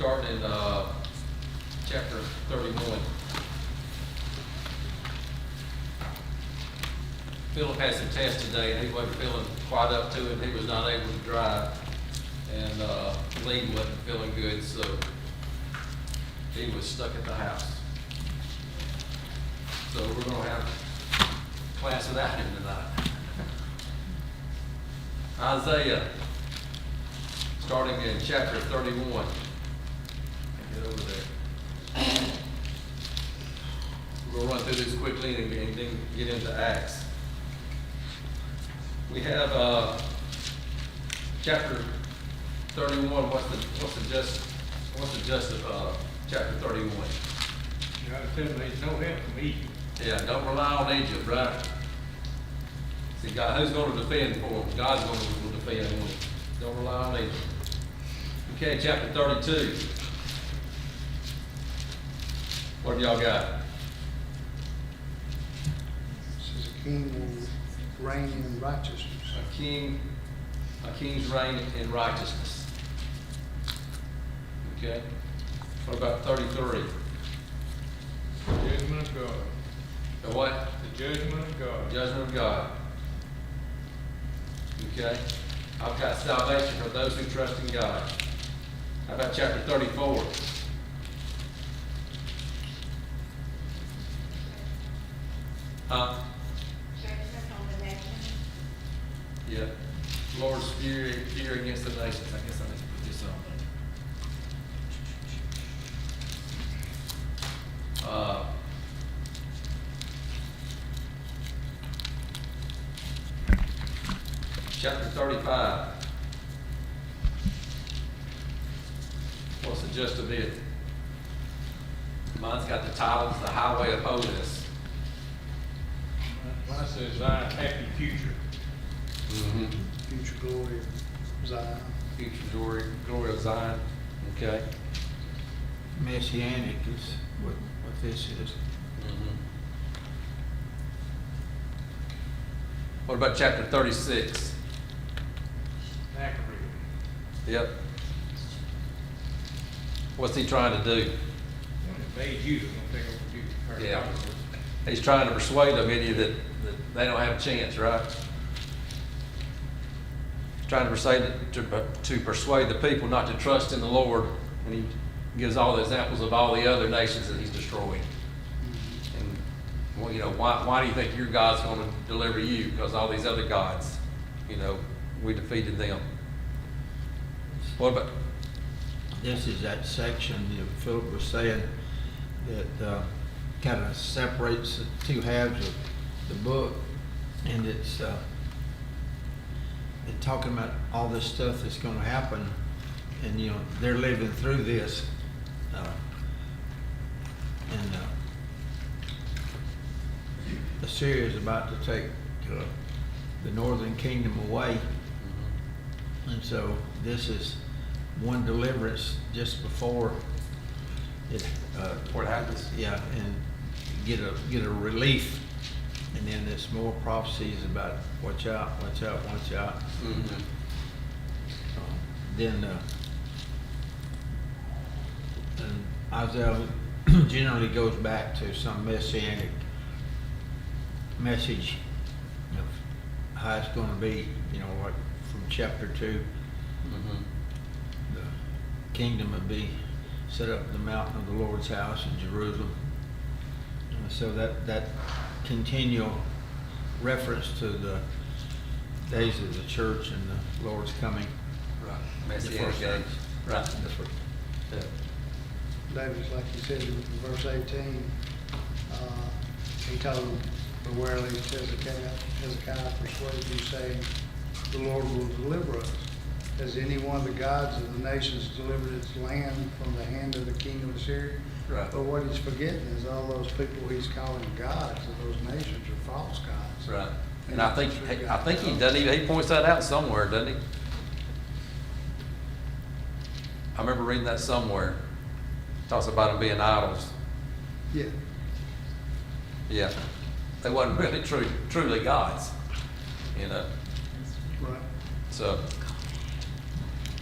starting in chapter 31. Philip had some tests today, and he wasn't feeling quite up to it. He was not able to drive, and Lee wasn't feeling good, so he was stuck at the house. So we're going to have class without him tonight. Isaiah, starting in chapter 31. Get over there. We'll run through this quickly and then get into Acts. We have chapter 31. What's the gist of chapter 31? God said there's no help from Egypt. Yeah, don't rely on Egypt, right? See, God, who's going to defend for them? God's going to defend them. Don't rely on Egypt. Okay, chapter 32. What have y'all got? Says a king will reign in righteousness. A king's reign in righteousness. Okay. What about 33? The judgment of God. The what? The judgment of God. Judgment of God. Okay. I've got salvation for those who trust in God. How about chapter 34? Judgment on the nations. Yeah. Lord's fury against the nations. I guess I need to put this on. Chapter 35. What's the gist of it? Mine's got the titles, The Highway of Holiness. Mine says Zion, happy future. Mm-hmm. Future glory of Zion. Future glory of Zion. Okay. Messianic is what this is. Mm-hmm. What about chapter 36? Zachary. Yep. What's he trying to do? They Judah gonna take over Judah. Yeah. He's trying to persuade them that they don't have a chance, right? He's trying to persuade the people not to trust in the Lord, and he gives all the examples of all the other nations that he's destroying. And well, why do you think your God's going to deliver you? Because all these other gods, we defeated them. What about? This is that section Philip was saying that kind of separates the two halves of the book, and it's talking about all this stuff that's going to happen, and they're living through this, and Assyria is about to take the northern kingdom away, and so this is one deliverance just before it What happens? yeah, and get a relief, and then there's more prophecies about watch out, watch out, watch out. Mm-hmm. Then and Isaiah generally goes back to some messianic message of how it's going to be, like from chapter 2. Mm-hmm. The kingdom would be set up in the mountain of the Lord's house in Jerusalem. So that continual reference to the days of the church and the Lord's coming. Right. The Messianic first age. age. Right. That's what- Yeah. David's, like you said in verse 18, he told them, "Beware lest Hezekiah persuade you, saying, the Lord will deliver us. Has any one of the gods of the nations delivered its land from the hand of the king of Assyria?" Right. But what he's forgetting is all those people he's calling gods of those nations are false gods. Right. And I think he doesn't even, he points that out somewhere, doesn't he? I remember reading that somewhere. Talks about them being idols. Yeah. Yeah. They wasn't really truly gods, Right. So,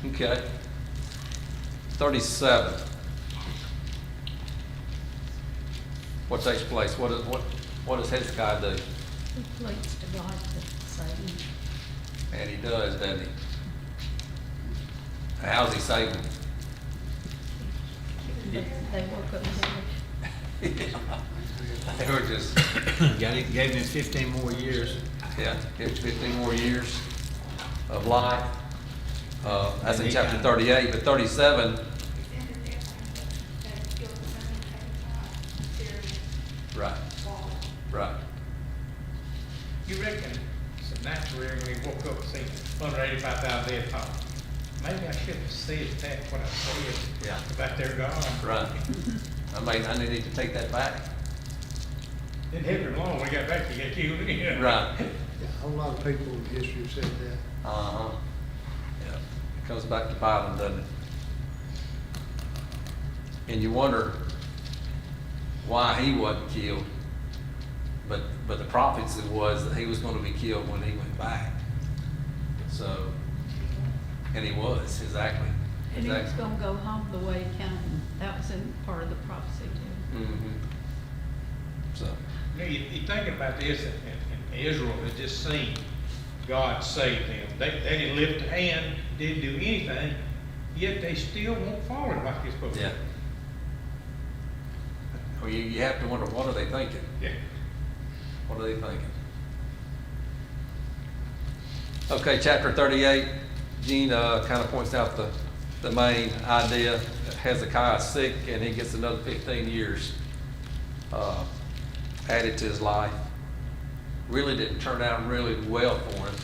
okay. 37. What takes place? What does Hezekiah do? He pleads to God to save him. And he does, doesn't he? How's he saving him? They woke up dead. They were just, Gave him 15 more years. yeah, give him 15 more years of life. That's in chapter 38, but 37, It's in the difference that killed the son of Syria, right, wall. right. You reckon it's a natural when he woke up and seen 185,000 dead, thought, maybe I should have said that, what I said Yeah. about their God. Right. I need to take that back. Didn't have it long, when he got back, he got killed again. Right. Yeah, a whole lot of people in history have said that. Uh-huh. Yeah. It comes back to Biden, doesn't it? And you wonder why he wasn't killed. But the prophecy was that he was going to be killed when he went back. So, and he was, exactly. And he was Exactly. gonna go home the way he came. That was in part of the prophecy too. Mm-hmm. So, You know, you think about this, and Israel had just seen God save them. They didn't lift a hand, didn't do anything, yet they still won't follow him like they're supposed to. yeah. Well, you have to wonder, what are they thinking? Yeah. What are they thinking? Okay, chapter 38, Gene kind of points out the main idea. Hezekiah's sick and he gets another 15 years added to his life. Really didn't turn out really well for him,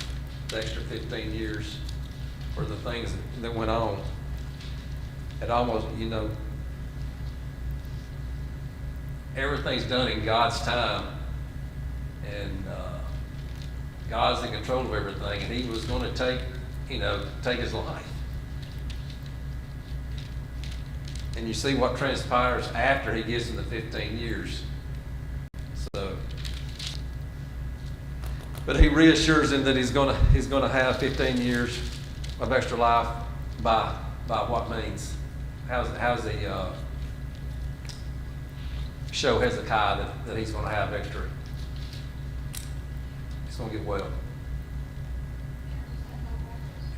the extra 15 years for the things that went on. It almost, everything's done in God's time. And God's in control of everything, and he was going to take his life. And you see what transpires after he gives him the 15 years. So, but he reassures him that he's going to have 15 years of extra life by what means? How's he show Hezekiah that he's going to have extra? It's going to get well.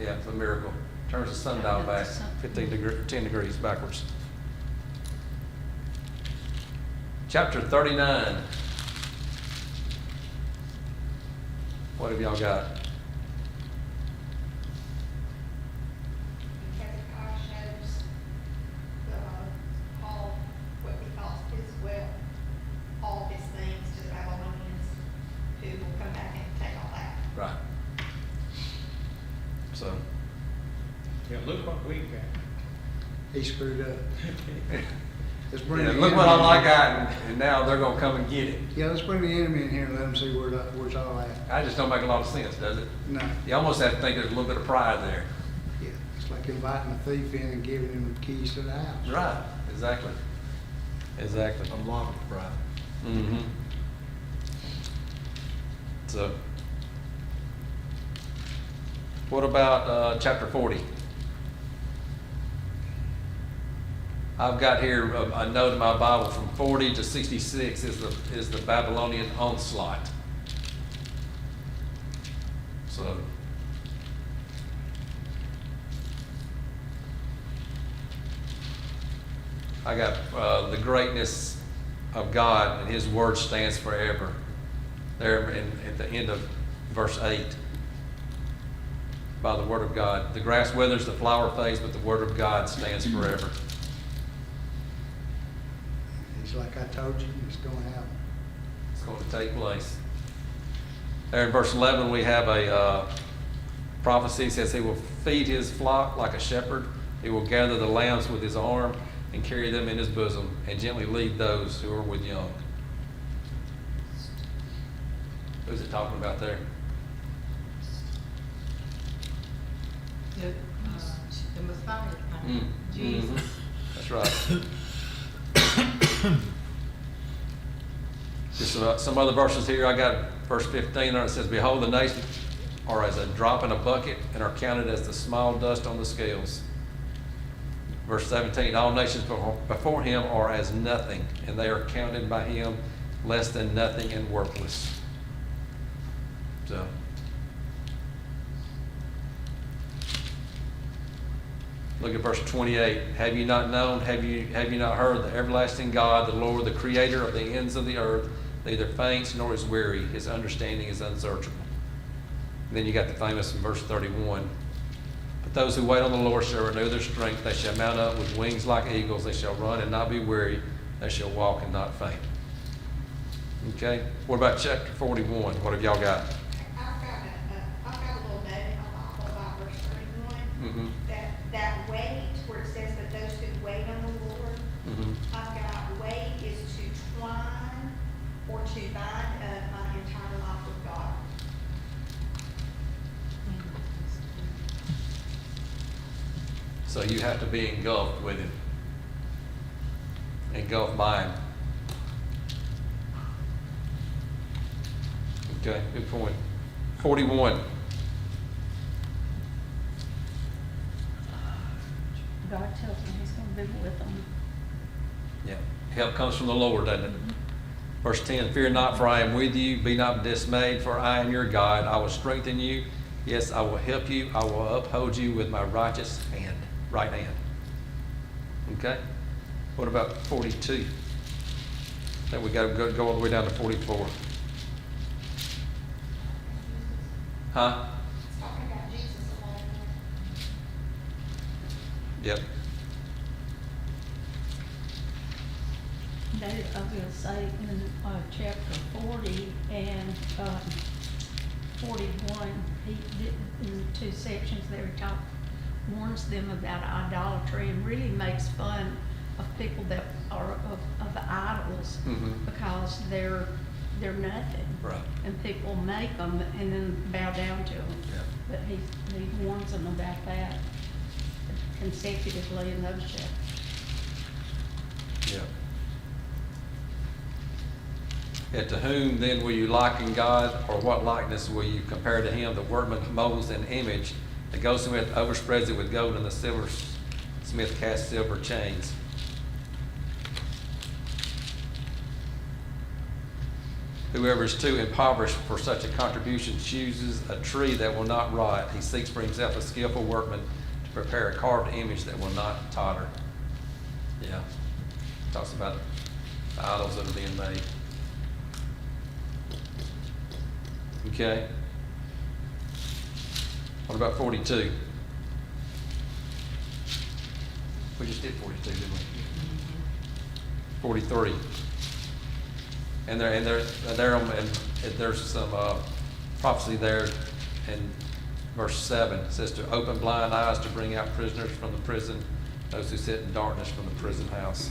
Yeah, it's a miracle. Turns the sundial back 10 degrees backwards. Chapter 39. What have y'all got? Hezekiah shows all what he calls his wealth, all his things to the Babylonians, who will come back and take all that. Right. So, Yeah, look what we got. He screwed up. Let's bring yeah, the look what enemy I in. got, and now they're going to come and get it. Yeah, let's bring the enemy in here and let them see where it's all at. That just don't make a lot of sense, does it? No, You almost have to think there's a little bit of pride there. yeah, it's like inviting a thief in and giving him the keys to the house. Right. Exactly. Exactly. A lot of pride. Mm-hmm. So, what about chapter 40? I've got here a note in my Bible from 40 to 66 is the Babylonian onslaught. So, I got the greatness of God and His word stands forever. There at the end of verse 8. By the word of God. The grass withers, the flower fades, but the word of God stands forever. He's like, I told you, it's going to happen. It's going to take place. There in verse 11 we have a prophecy. It says he will feed his flock like a shepherd. He will gather the lambs with his arm and carry them in his bosom and gently lead those who are with young. Who's it talking about there? The Messiah, Mm. Jesus. Mhm. That's right. Just some other verses here. I got verse 15 on it. It says, behold, the nations are as a drop in a bucket and are counted as the small dust on the scales. Verse 17, all nations before him are as nothing, and they are counted by him less than nothing and worthless. So, look at verse 28. Have you not known, have you not heard, the everlasting God, the Lord, the creator of the ends of the earth, neither faints nor is weary, his understanding is unsearchable. And then you got the famous in verse 31. But those who wait on the Lord shall renew their strength. They shall mount up with wings like eagles. They shall run and not be weary. They shall walk and not faint. Okay? What about chapter 41? What have y'all got? I've got a little note in my Bible about verse 31. Mm-hmm. That wait, where it says that those who wait on the Lord, Mm-hmm. I've got wait is to twine or to bind up my entire life with God. So you have to be engulfed with him. Engulfed by him. Okay, good point. 41. God tells them he's gonna be with them. Yeah. Help comes from the Lord, doesn't it? Verse 10, fear not, for I am with you. Be not dismayed, for I am your God. I will strengthen you. Yes, I will help you. I will uphold you with my righteous hand, right hand. Okay? What about 42? Then we got to go all the way down to 44. Huh? It's talking about Jesus alone. Yep. They, I will say in chapter 40 and 41, he did, in the two sections there, he warns them about idolatry and really makes fun of people that are of the idols, Mhm. because they're nothing. Right. And people make them and then bow down to them. Yeah. But he warns them about that consecutively in those chapters. Yeah. And to whom then will you liken God, or what likeness will you compare to him? The workman molds an image, the goldsmith overspreads it with gold, and the silversmith casts silver chains. Whoever is too impoverished for such a contribution chooses a tree that will not rot. He seeks for himself a skillful workman to prepare a carved image that will not totter. Yeah. Talks about the idols that are being made. Okay. What about 42? We just did 42, didn't we? 43. And there's some prophecy there in verse 7. It says to open blind eyes, to bring out prisoners from the prison, those who sit in darkness from the prison house.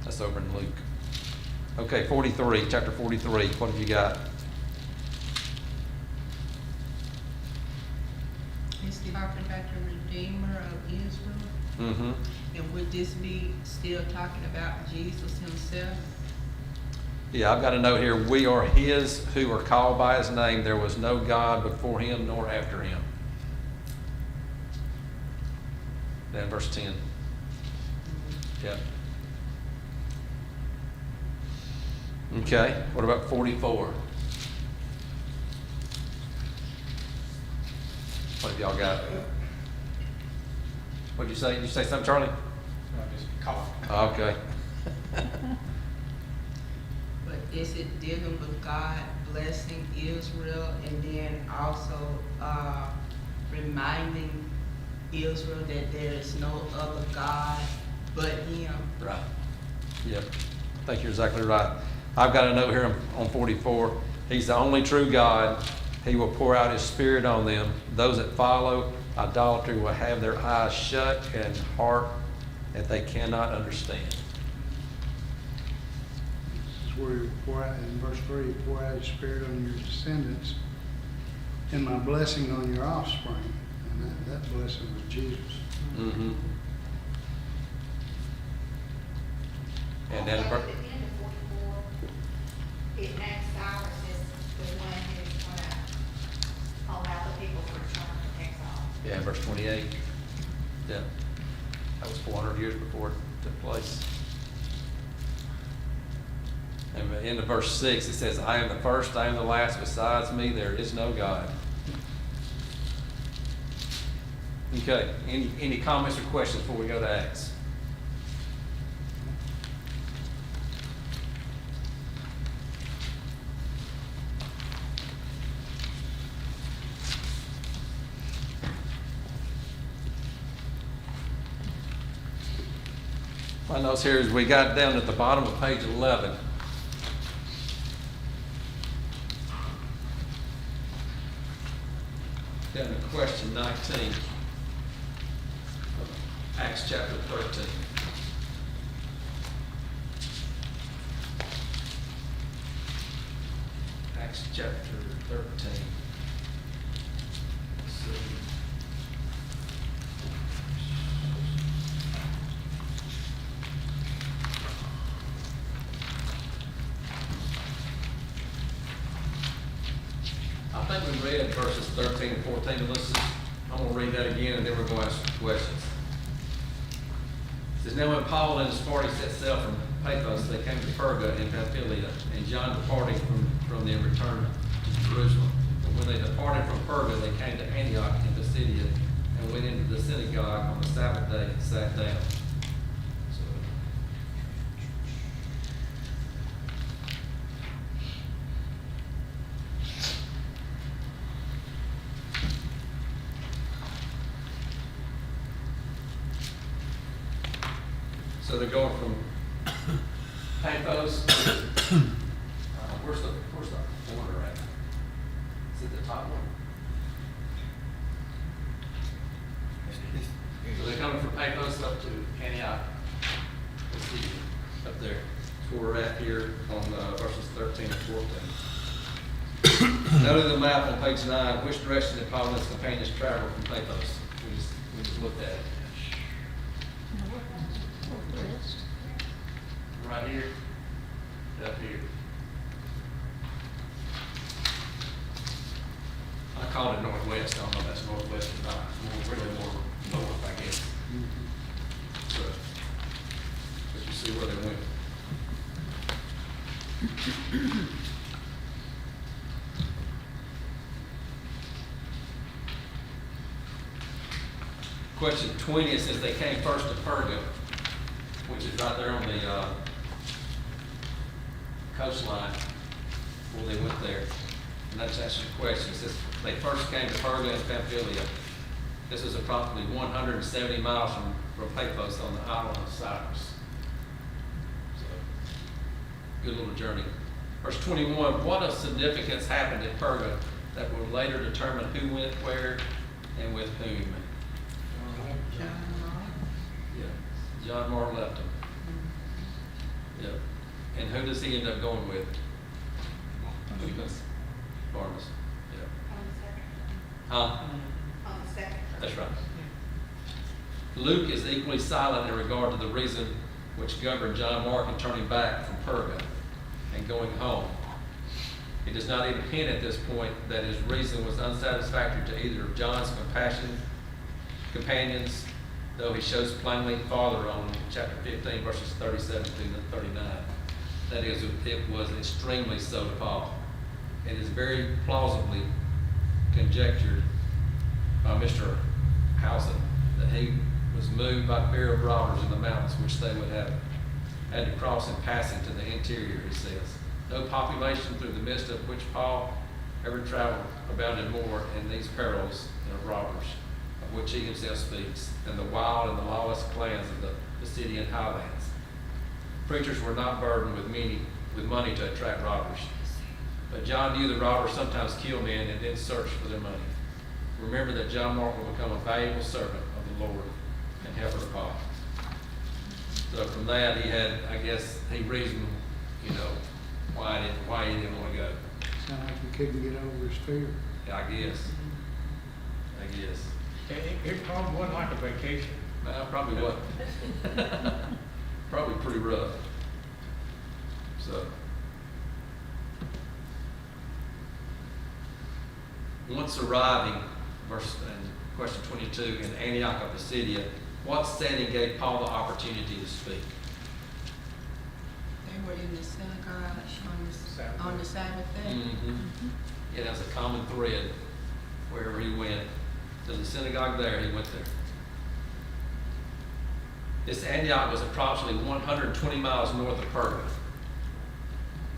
That's over in Luke. Okay, 43, chapter 43. What have you got? It's talking about the Redeemer of Israel. Mm-hmm. And would this be still talking about Jesus himself? Yeah, I've got a note here. We are his who are called by his name. There was no God before him nor after him. Then verse 10. Yeah. Okay, what about 44? What have y'all got? What'd you say? Did you say something, Charlie? I just coughed. Okay. But is it dealing with God blessing Israel and then also reminding Israel that there is no other God but him? Right. Yep. I think you're exactly right. I've got a note here on 44. He's the only true God. He will pour out his spirit on them. Those that follow idolatry will have their eyes shut and heart that they cannot understand. This is where you pour out, in verse 3, pour out his spirit on your descendants and my blessing on your offspring. And that blessing was Jesus. Mm-hmm. And then, Also, at the end of 44, it names Cyrus as the one who's gonna allow the people to return from exile. yeah, verse 28. Yeah, that was 400 years before it took place. And in the verse 6, it says, I am the first, I am the last, besides me there is no God. Okay, any comments or questions before we go to Acts? My notes here is we got down at the bottom of page 11. Down to question 19. Acts chapter 13. Acts chapter 13. Let's see. I think we read verses 13 and 14, but I'm going to read that again and then we're going to ask some questions. It says, now when Paul and his party set sail from Paphos, they came to Perga in Pamphylia, and John departing from them returned to Jerusalem. But when they departed from Perga, they came to Antioch in Pisidia and went into the synagogue on the Sabbath day and sat down. So, So they're going from Paphos to, where's the border at? Is it the top one? So they're coming from Paphos up to Antioch. Let's see, up there. That's where we're at here on verses 13 and 14. Note in the map on page 9, which direction did Paul and his companions travel from Paphos? We just looked at it. Northwest. Right here, up here. I call it northwest, I don't know if that's northwest or not, it's really more north, I guess. But you see where they went. Question 20, it says they came first to Perga, which is right there on the coastline before they went there. And that's actually the question. It says they first came to Perga and Pamphylia. This is approximately 170 miles from Paphos on the island of Cyprus. So, good little journey. Verse 21, what of significance happened at Perga that would later determine who went where and with whom? John Mark. Yeah, John Mark left them. Yep. And who does he end up going with? Barnabas. Yeah. On the second, Huh? on the second. That's right. Luke is equally silent in regard to the reason which governed John Mark in turning back from Perga and going home. He does not even hint at this point that his reason was unsatisfactory to either of John's companions, though he shows plainly farther on in chapter 15, verses 37 to 39. That is, it was extremely so to Paul. It is very plausibly conjectured by Mr. Housen that he was moved by fear of robbers in the mountains, which they would have had to cross in passing to the interior, he says. No population through the midst of which Paul ever traveled abounded more in these perils than of robbers, of which he himself speaks, and the wild and the lawless clans of the Pisidian highlands. Preachers were not burdened with money to attract robbers. But John knew the robbers sometimes kill men and then search for their money. Remember that John Mark will become a valuable servant of the Lord and helper to Paul. So from that, he had, I guess, he reasoned, why he didn't want to go. Sound like he couldn't get over his fear. Yeah, I guess. It probably wasn't like a vacation. Well, probably wasn't. Probably pretty rough. So. Once arriving, question 22, in Antioch of Pisidia, what setting gave Paul the opportunity to speak? They were in the synagogue Sabbath. on the Sabbath day. Mm-hmm. Yeah, that's a common thread. Wherever he went, there's a synagogue there, he went there. This Antioch was approximately 120 miles north of Perga.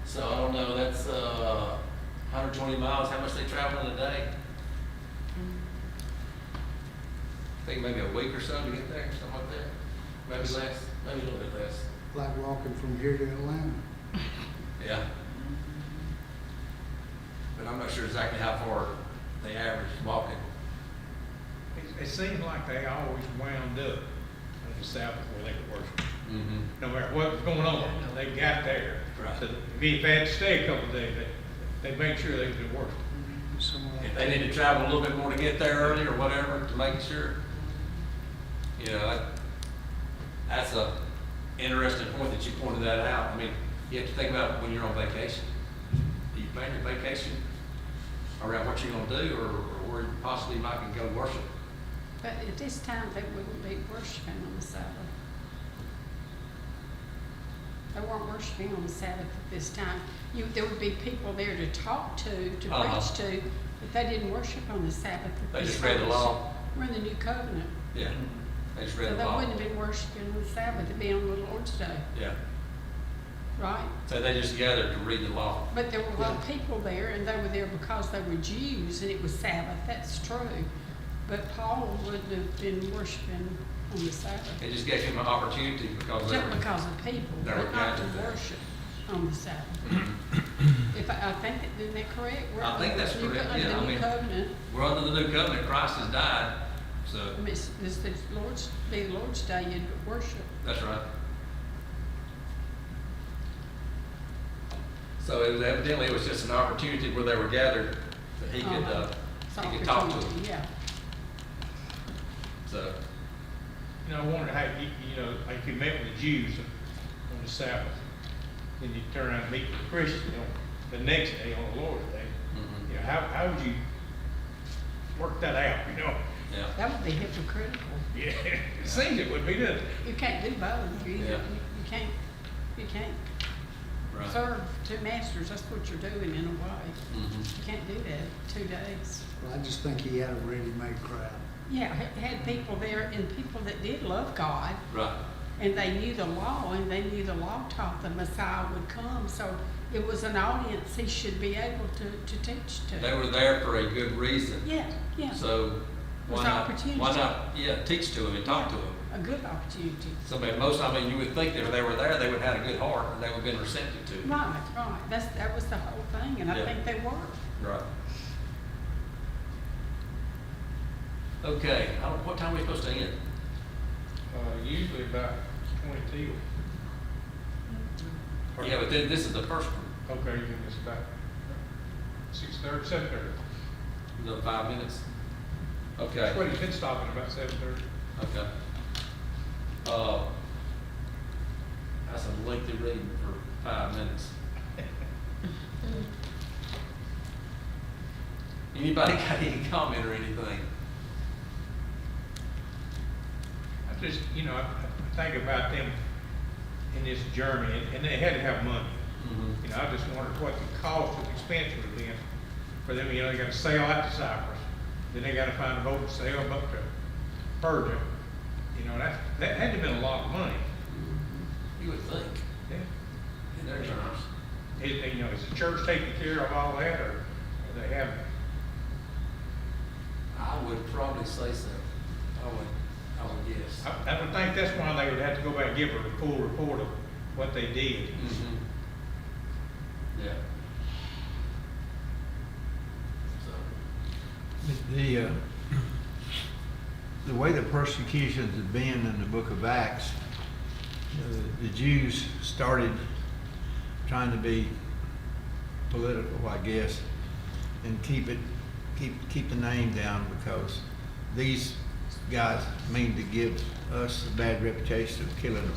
So I don't know, that's 120 miles, how much they travel in a day? I think maybe a week or so to get there, something like that. Maybe less, maybe a little bit less. Like walking from here to Atlanta. Yeah. But I'm not sure exactly how far they average walking. It seemed like they always wound up on the Sabbath where they could worship. Mm-hmm. No matter what was going on, they got there. Right. So if they had to stay a couple of days, they made sure they could worship. Somewhere like If they need to travel a little bit more to get there early or whatever, to make sure, you know, that's a interesting point that you pointed that out. I mean, you have to think about when you're on vacation. Do you plan your vacation around what you're gonna do or where you possibly might can go worship? But at this time, they wouldn't be worshiping on the Sabbath. They weren't worshiping on the Sabbath at this time. There would be people there to talk to Uh-huh. preach to, but they didn't worship on the Sabbath at They this just read the time. law? We're in the new covenant. Yeah, they just So read the they law. wouldn't have been worshiping on the Sabbath, it'd be on the Lord's Day, Yeah, right? so they just gathered to read the law. But there were a lot of people there, and they were there because they were Jews, and it was Sabbath, that's true. But Paul wouldn't have been worshiping on the Sabbath. It just gave him an opportunity because they Just were, because of people, They were but not to gathered there. worship on the Sabbath. If I think that, isn't that correct? We're I think that's under the new correct, co- yeah, I Under the mean- new covenant, we're under the new covenant, Christ has died, so, I mean, it's the Lord's, be the Lord's Day, you'd worship. that's right. So it was evidently, it was just an opportunity where they were gathered, that he could, It's he could talk to them, opportunity, yeah. so. You know, I wondered how, you know, like you met with the Jews on the Sabbath, then you turn around and meet with the Christians on the next day, on the Lord's Day. Mhm. You know, how would you work that out, you know? Yeah, That would be hypocritical. Yeah, it seems it would be, doesn't it? You can't do both. You Yeah. can't right. serve two masters, that's what you're doing in a way. Mhm. You can't do that 2 days. Well, I just think he had a ready-made crowd. Yeah, had people there and people that did love God, Right, and they knew the law, and they knew the law taught the Messiah would come, so it was an audience he should be able to teach to. they were there for a good reason, Yeah, yeah, so It was why not, opportunity. why not, yeah, teach to them and talk to them. a good opportunity. So, I mean, most, I mean, you would think that if they were there, they would have had a good heart, and they would have been receptive to it. Right, that was the whole thing, and I Yeah. think they were. Right. Okay, I don't, what time are we supposed to end? Usually about 22. Yeah, but then this is the first one, Okay, then it's about 6:30, 7:30. the 5 minutes. Okay, That's what he's been stopping about 7:30. okay. That's a lengthy reading for 5 minutes. Anybody got any comment or anything? I just, you know, I think about them in this journey, and they had to have money. Mhm. You know, I just wondered what the cost of the expense would have been for them. You know, they got to sail out to Cyprus, then they got to find a boat to sail up to Persia. You know, that had to have been a lot of money. You would think, Yeah. in their terms. You know, is the church taking care of all that, or they have? I would probably say so. I would guess. I would think that's why they would have to go back and give a full report of what they did. Mhm. Yeah. So. The way the persecutions have been in the book of Acts, the Jews started trying to be political, I guess, and keep the name down, because these guys mean to give us a bad reputation of killing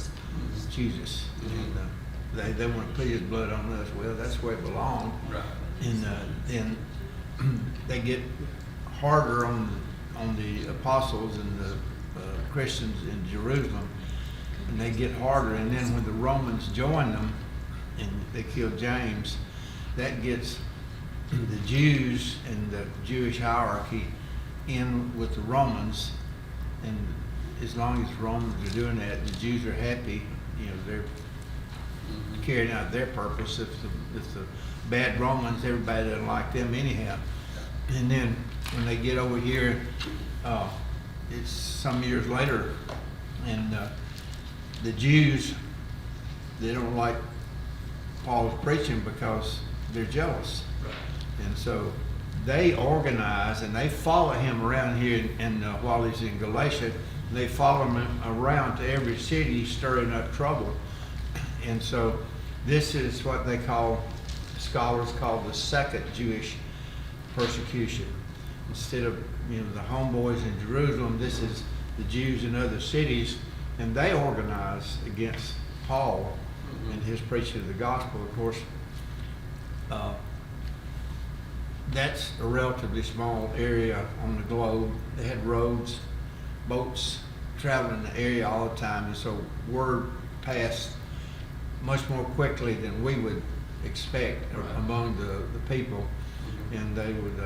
Jesus. And they want to put his blood on us. Well, that's where it belonged. Right. And then they get harder on on the apostles and the Christians in Jerusalem, and they get harder. And then when the Romans join them and they kill James, that gets the Jews and the Jewish hierarchy in with the Romans. And as long as the Romans are doing that, the Jews are happy. You know, they're carrying out their purpose. If the bad Romans, everybody doesn't like them anyhow. And then when they get over here, it's some years later, and the Jews, they don't like Paul's preaching because they're jealous. And so they organize and they follow him around here, and while he's in Galatia, they follow him around to every city, stirring up trouble. And so this is what they call, scholars call the second Jewish persecution. Instead of, you know, the homeboys in Jerusalem, this is the Jews in other cities, and they organize against Paul and his preaching of the gospel. Of course, that's a relatively small area on the globe. They had roads, boats traveling the area all the time, and so word passed much more quickly than we would expect among the people. And they would,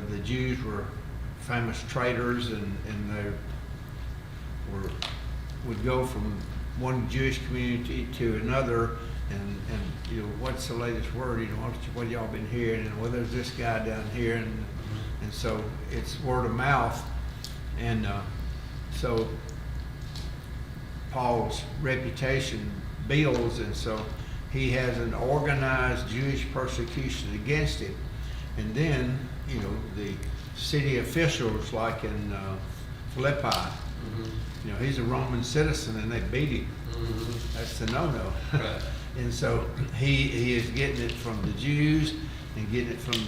the Jews were famous traders, and they would go from one Jewish community to another, and you know, what's the latest word? You know, what y'all been hearing? And well, there's this guy down here, and so it's word of mouth, and so Paul's reputation builds, and so he has an organized Jewish persecution against him. And then, you know, the city officials, like in Philippi, you know, he's a Roman citizen and they beat him. That's the no-no. Right. And so he is getting it from the Jews and getting it from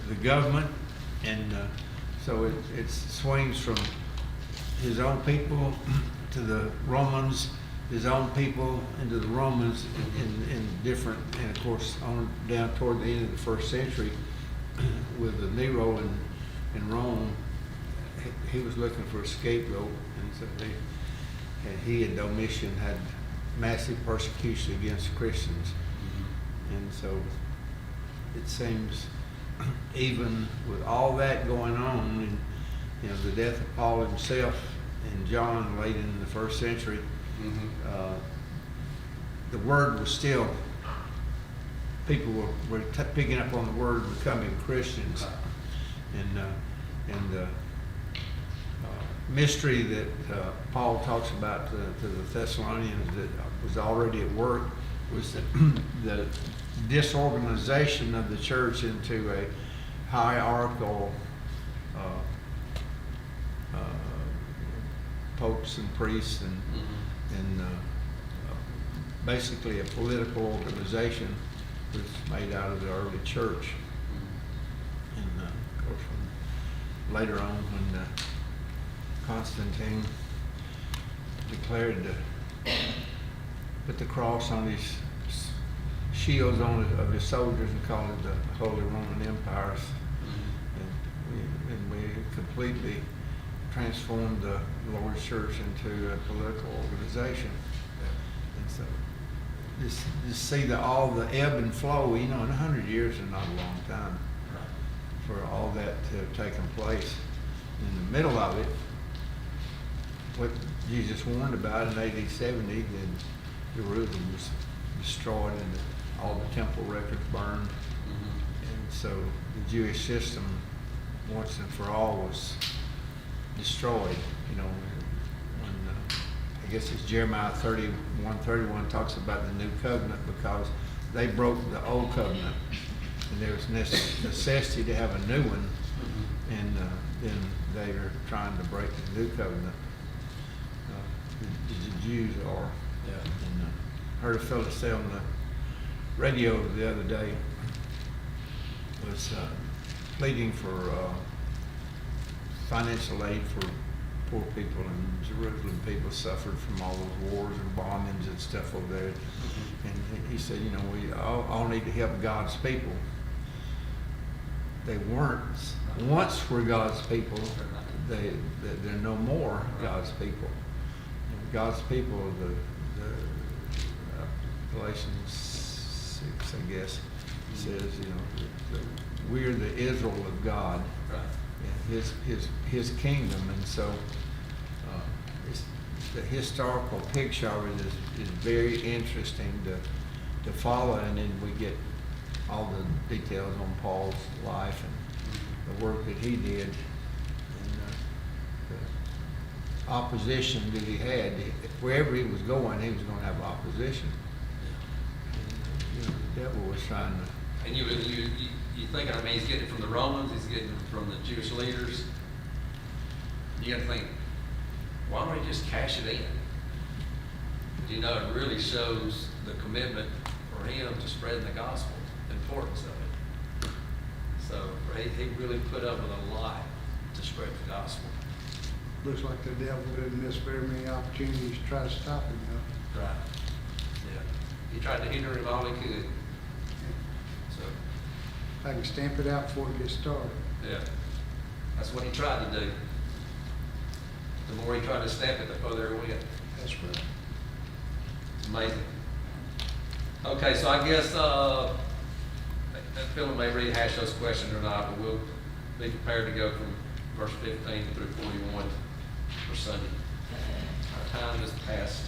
the government. And so it swings from his own people to the Romans, his own people into the Romans in different, and of course on down toward the end of the first century with the Nero in Rome, he was looking for a scapegoat, and so he and Domitian had massive persecution against Christians. And so it seems even with all that going on, and you know, the death of Paul himself and John late in the first century, the word was still, people were picking up on the word, becoming Christians. And the mystery that Paul talks about to the Thessalonians that was already at work was the disorganization of the church into a hierarchical popes and priests and basically a political organization was made out of the early church. And of course, later on when Constantine declared to put the cross on his shields of his soldiers and called it the Holy Roman Empire, and we completely transformed the Lord's Church into a political organization. And so just see all the ebb and flow, you know, in 100 years is not a long time for all that to have taken place. In the middle of it, what Jesus warned about in AD 70, then Jerusalem was destroyed and all the temple records burned. And so the Jewish system, once and for all, was destroyed. You know, when I guess it's Jeremiah 31 talks about the new covenant, because they broke the old covenant and there was necessity to have a new one, and then they are trying to break the new covenant. The Jews are. And heard a fellow say on the radio the other day, was pleading for financial aid for poor people in Jerusalem. People suffered from all those wars and bombings and stuff over there. And he said, you know, we all need to help God's people. They weren't once were God's people, they're no more God's people. God's people, Galatians 6, I guess, says, we're the Israel of God, Right. His kingdom, and so the historical picture of it is very interesting to follow, and then we get all the details on Paul's life and the work that he did, and the opposition that he had. Wherever he was going, he was going to have opposition. And, the devil was trying to. And you think, I mean, he's getting it from the Romans, he's getting it from the Jewish leaders. You gotta think, why don't he just cash it in? It really shows the commitment for him to spreading the gospel, the importance of it. So he really put up with a lot to spread the gospel. Looks like the devil didn't miss very many opportunities to try to stop him, though. Right. Yeah. He tried to hinder him all he could. So, If I can stamp it out before it gets started. yeah, that's what he tried to do. The more he tried to stamp it, the further it went. That's right. It's amazing. Okay, so I guess, Phil may rehash those questions or not, but we'll be prepared to go from verse 15 through 41 for Sunday. Our time is past.